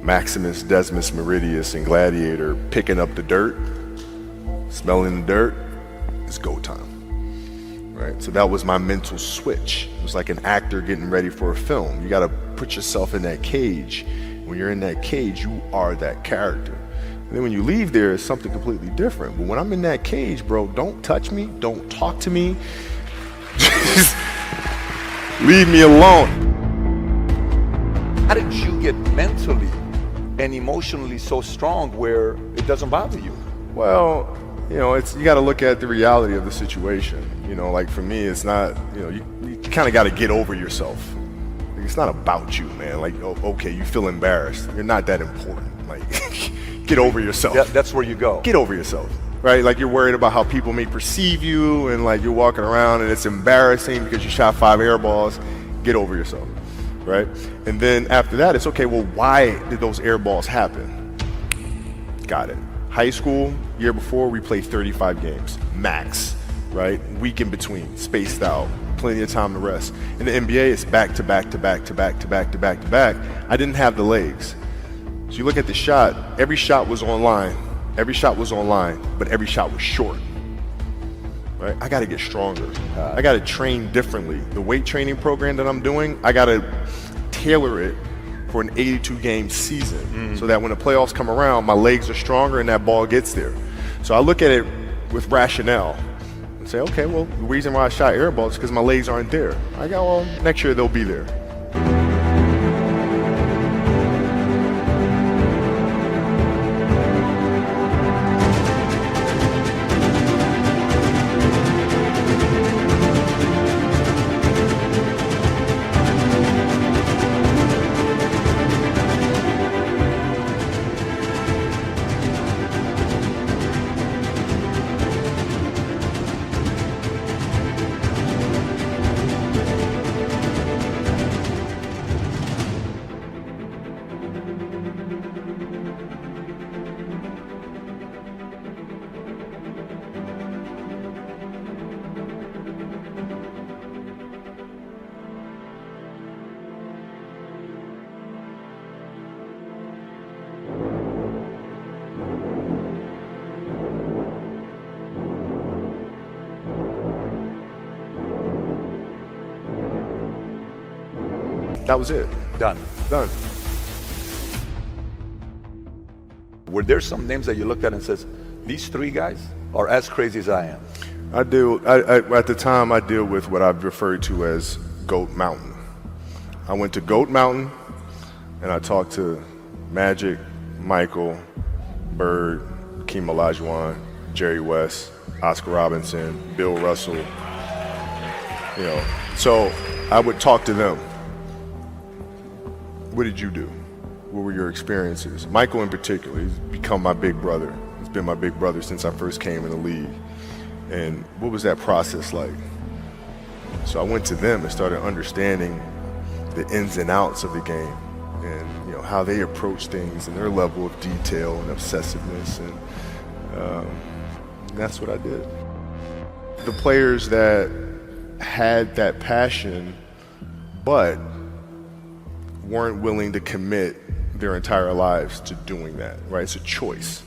Maximus, Decimus, Meridius, and Gladiator picking up the dirt, smelling the dirt. It's go time, right? So that was my mental switch. It was like an actor getting ready for a film. You got to put yourself in that cage. When you're in that cage, you are that character. And then when you leave there, it's something completely different. But when I'm in that cage, bro, don't touch me, don't talk to me. Just leave me alone.
How did you get mentally and emotionally so strong where it doesn't bother you?
Well, you know, you got to look at the reality of the situation. You know, like for me, it's not, you know, you kind of got to get over yourself. It's not about you, man. Like, okay, you feel embarrassed. You're not that important. Like, get over yourself.
Yeah, that's where you go.
Get over yourself, right? Like you're worried about how people may perceive you, and like you're walking around and it's embarrassing because you shot 5 air balls. Get over yourself, right? And then after that, it's okay, well, why did those air balls happen? Got it. High school, year before, we played 35 games, max, right? Week in between, spaced out, plenty of time to rest. In the NBA, it's back to back to back to back to back to back to back. I didn't have the legs. So you look at the shot, every shot was online. Every shot was online, but every shot was short. Right? I got to get stronger. I got to train differently. The weight training program that I'm doing, I got to tailor it for an 82-game season so that when the playoffs come around, my legs are stronger and that ball gets there. So I look at it with rationale and say, okay, well, the reason why I shot air balls is because my legs aren't there. I go, well, next year they'll be there. That was it.
Done.
Done.
Were there some names that you looked at and says, these 3 guys are as crazy as I am?
At the time, I deal with what I've referred to as Goat Mountain. I went to Goat Mountain and I talked to Magic, Michael, Bird, Hakeem Olajuwon, Jerry West, Oscar Robinson, Bill Russell. You know, so I would talk to them. What did you do? What were your experiences? Michael in particular, he's become my big brother. He's been my big brother since I first came in the league. And what was that process like? So I went to them and started understanding the ins and outs of the game and, you know, how they approach things and their level of detail and obsessiveness. And that's what I did. The players that had that passion but weren't willing to commit their entire lives to doing that, right? It's a choice,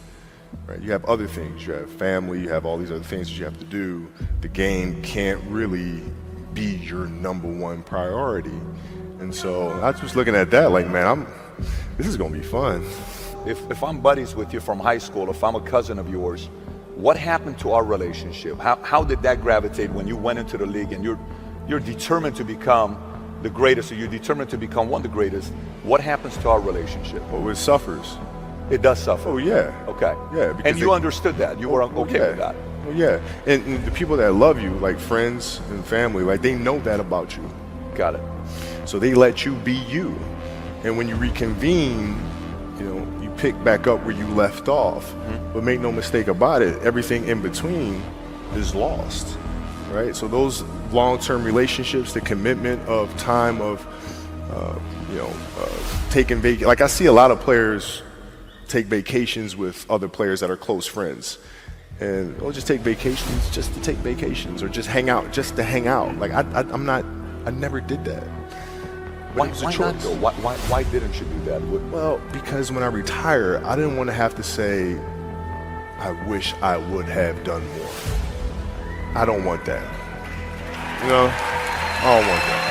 right? You have other things. You have family, you have all these other things that you have to do. The game can't really be your number one priority. And so I was just looking at that like, man, this is gonna be fun.
If I'm buddies with you from high school, if I'm a cousin of yours, what happened to our relationship? How did that gravitate when you went into the league and you're determined to become the greatest, or you're determined to become one of the greatest? What happens to our relationship?
Well, it suffers.
It does suffer.
Oh yeah.
Okay.
Yeah.
And you understood that. You were okay with that.
Oh yeah. And the people that love you, like friends and family, like they know that about you.
Got it.
So they let you be you. And when you reconvene, you know, you pick back up where you left off. But make no mistake about it, everything in between is lost. Right? So those long-term relationships, the commitment of time of, taking vacation. Like I see a lot of players take vacations with other players that are close friends. And they'll just take vacations just to take vacations, or just hang out just to hang out. Like I never did that.
Why not though? Why didn't you do that?
Well, because when I retire, I didn't want to have to say, I wish I would have done more. I don't want that. You know, I don't want that.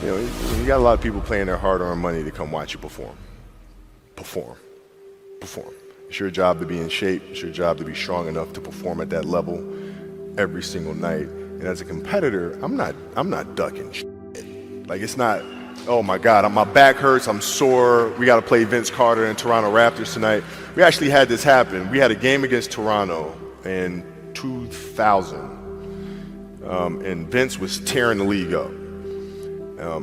You got a lot of people paying their hard-earned money to come watch you perform. Perform. It's your job to be in shape. It's your job to be strong enough to perform at that level every single night. And as a competitor, I'm not ducking shit. Like, it's not, oh my God, my back hurts, I'm sore, we got to play Vince Carter and Toronto Raptors tonight. We actually had this happen. We had a game against Toronto in 2000, and Vince was tearing the league up.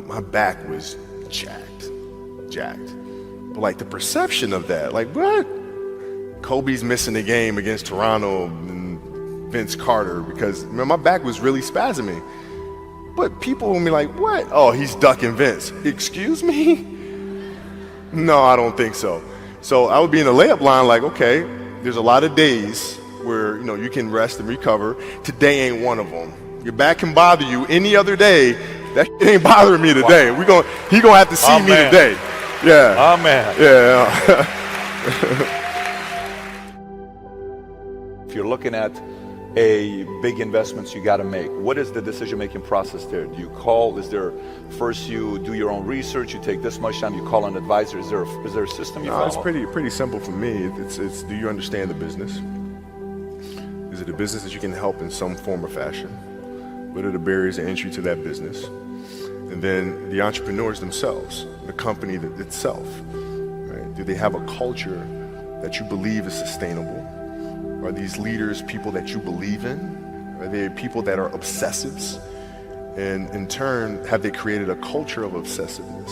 My back was jacked. But like the perception of that, like what? Kobe's missing the game against Toronto and Vince Carter because my back was really spasming. But people will be like, what? Oh, he's ducking Vince. Excuse me? No, I don't think so. So I would be in the layup line like, okay, there's a lot of days where, you can rest and recover. Today ain't one of them. Your back can bother you any other day. That shit ain't bothering me today.
Wow.
He gonna have to see me today. Yeah.
Amen.
Yeah.
If you're looking at big investments you got to make, what is the decision-making process there? Do you call? Is there first you do your own research? You take this much time. You call an advisor. Is there a system you follow?
It's pretty simple for me. It's do you understand the business? Is it a business that you can help in some form or fashion? What are the barriers to entry to that business? And then the entrepreneurs themselves, the company itself, right? Do they have a culture that you believe is sustainable? Are these leaders people that you believe in? Are they people that are obsessives? And in turn, have they created a culture of obsessiveness?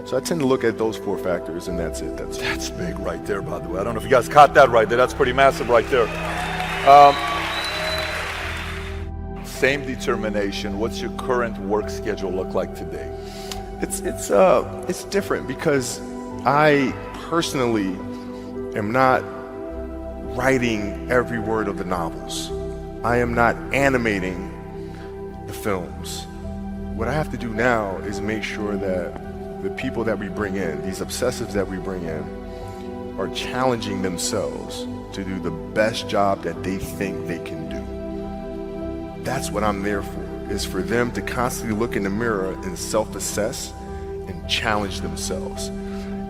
So I tend to look at those 4 factors, and that's it.
That's big right there, by the way. I don't know if you guys caught that right there. That's pretty massive right there. Same determination. What's your current work schedule look like today?
It's different because I personally am not writing every word of the novels. I am not animating the films. What I have to do now is make sure that the people that we bring in, these obsessives that we bring in, are challenging themselves to do the best job that they think they can do. That's what I'm there for, is for them to constantly look in the mirror and self-assess and challenge themselves.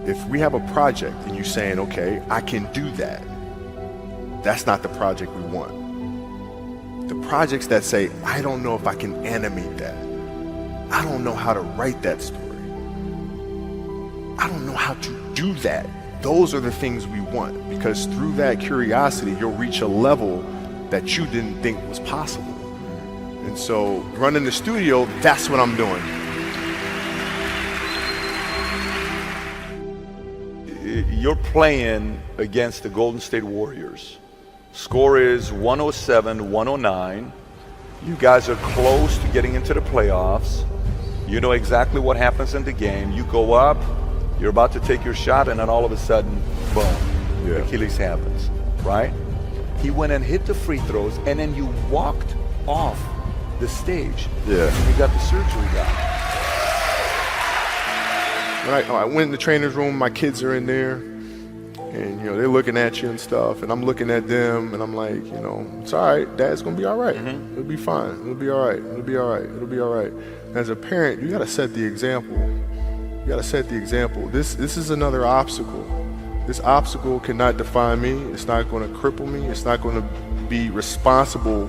If we have a project and you're saying, okay, I can do that, that's not the project we want. The projects that say, I don't know if I can animate that. I don't know how to write that story. I don't know how to do that. Those are the things we want, because through that curiosity, you'll reach a level that you didn't think was possible. And so running the studio, that's what I'm doing.
You're playing against the Golden State Warriors. Score is 107-109. You guys are close to getting into the playoffs. You know exactly what happens in the game. You go up, you're about to take your shot, and then all of a sudden, boom, Achilles happens, right? He went and hit the free throws, and then you walked off the stage.
Yeah.
And you got the surgery done.
When I went in the trainer's room, my kids are in there. And, they're looking at you and stuff, and I'm looking at them, and I'm like, it's all right. Dad's going to be all right.
Mm-hmm.
It'll be fine. It'll be all right. It'll be all right. It'll be all right. As a parent, you got to set the example. You got to set the example. This is another obstacle. This obstacle cannot define me. It's not going to cripple me. It's not going to be responsible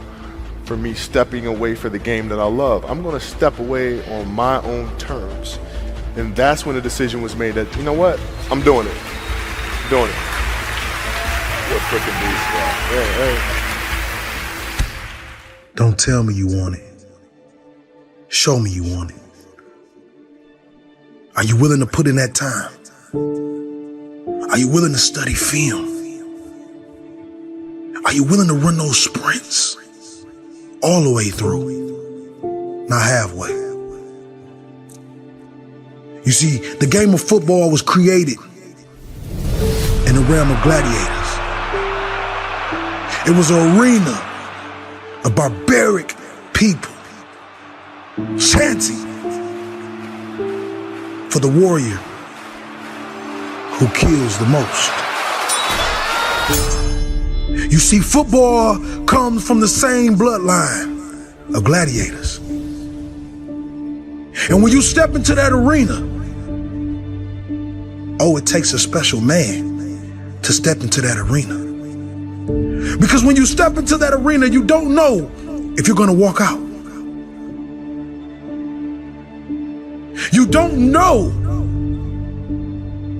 for me stepping away for the game that I love. I'm going to step away on my own terms. And that's when the decision was made that, you know what? I'm doing it. Doing it.
You're a freaking beast, bro.
Hey.
Don't tell me you want it. Show me you want it. Are you willing to put in that time? Are you willing to study film? Are you willing to run those sprints all the way through, not halfway? You see, the game of football was created in the realm of gladiators. It was an arena of barbaric people chanting for the warrior who kills the most. You see, football comes from the same bloodline of gladiators. And when you step into that arena, oh, it takes a special man to step into that arena. Because when you step into that arena, you don't know if you're gonna walk out. You don't know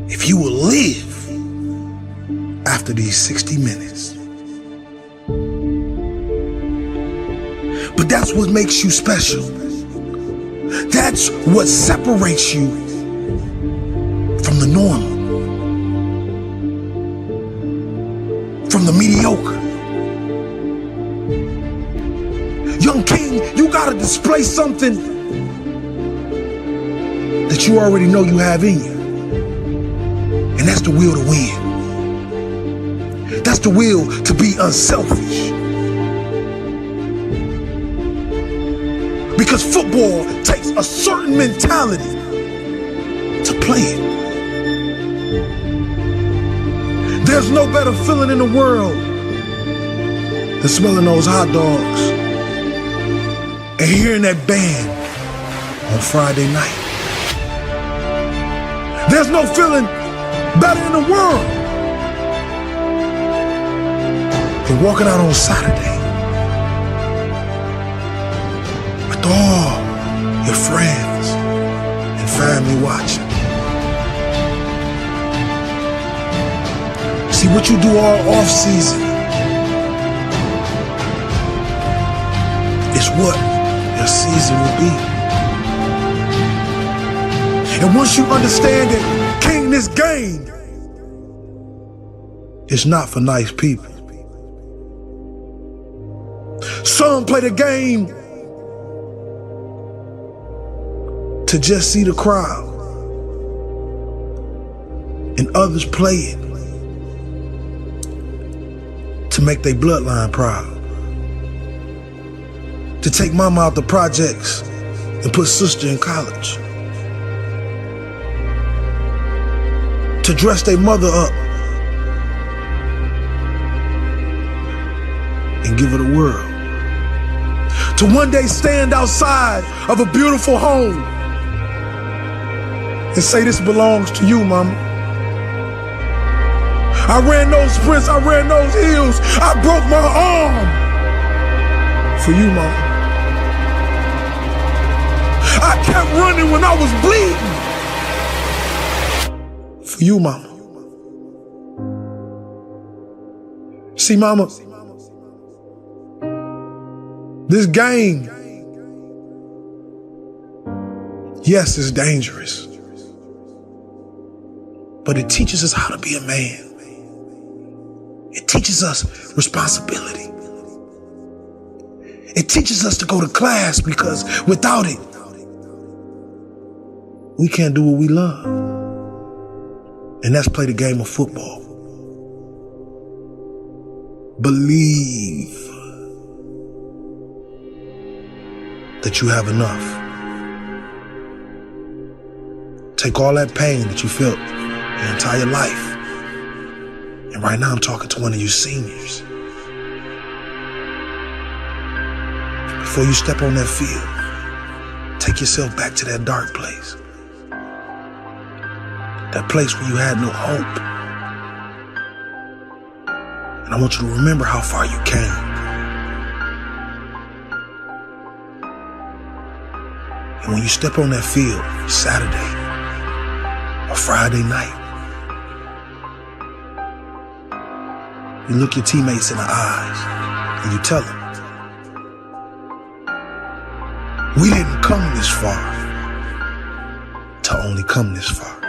if you will live after these 60 minutes. But that's what makes you special. That's what separates you from the normal, from the mediocre. Young king, you gotta display something that you already know you have in you. And that's the will to win. That's the will to be unselfish. Because football takes a certain mentality to play it. There's no better feeling in the world than smelling those hot dogs and hearing that band on Friday night. There's no feeling better in the world than walking out on Saturday with all your friends and family watching. See, what you do all off season is what your season will be. And once you understand that, King, this game is not for nice people. Some play the game to just see the crowd, and others play it to make their bloodline proud. To take mama out the projects and put sister in college. To dress their mother up and give her the world. To one day stand outside of a beautiful home and say, this belongs to you, mama. I ran those sprints, I ran those hills, I broke my arm for you, mama. I kept running when I was bleeding for you, mama. See, mama, this game, yes, it's dangerous, but it teaches us how to be a man. It teaches us responsibility. It teaches us to go to class, because without it, we can't do what we love. And that's play the game of football. Believe that you have enough. Take all that pain that you felt your entire life. And right now I'm talking to one of you seniors. Before you step on that field, take yourself back to that dark place. That place where you had no hope. And I want you to remember how far you came. And when you step on that field, Saturday or Friday night, you look your teammates in the eyes and you tell them, we didn't come this far to only come this far.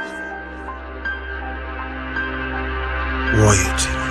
Royalty.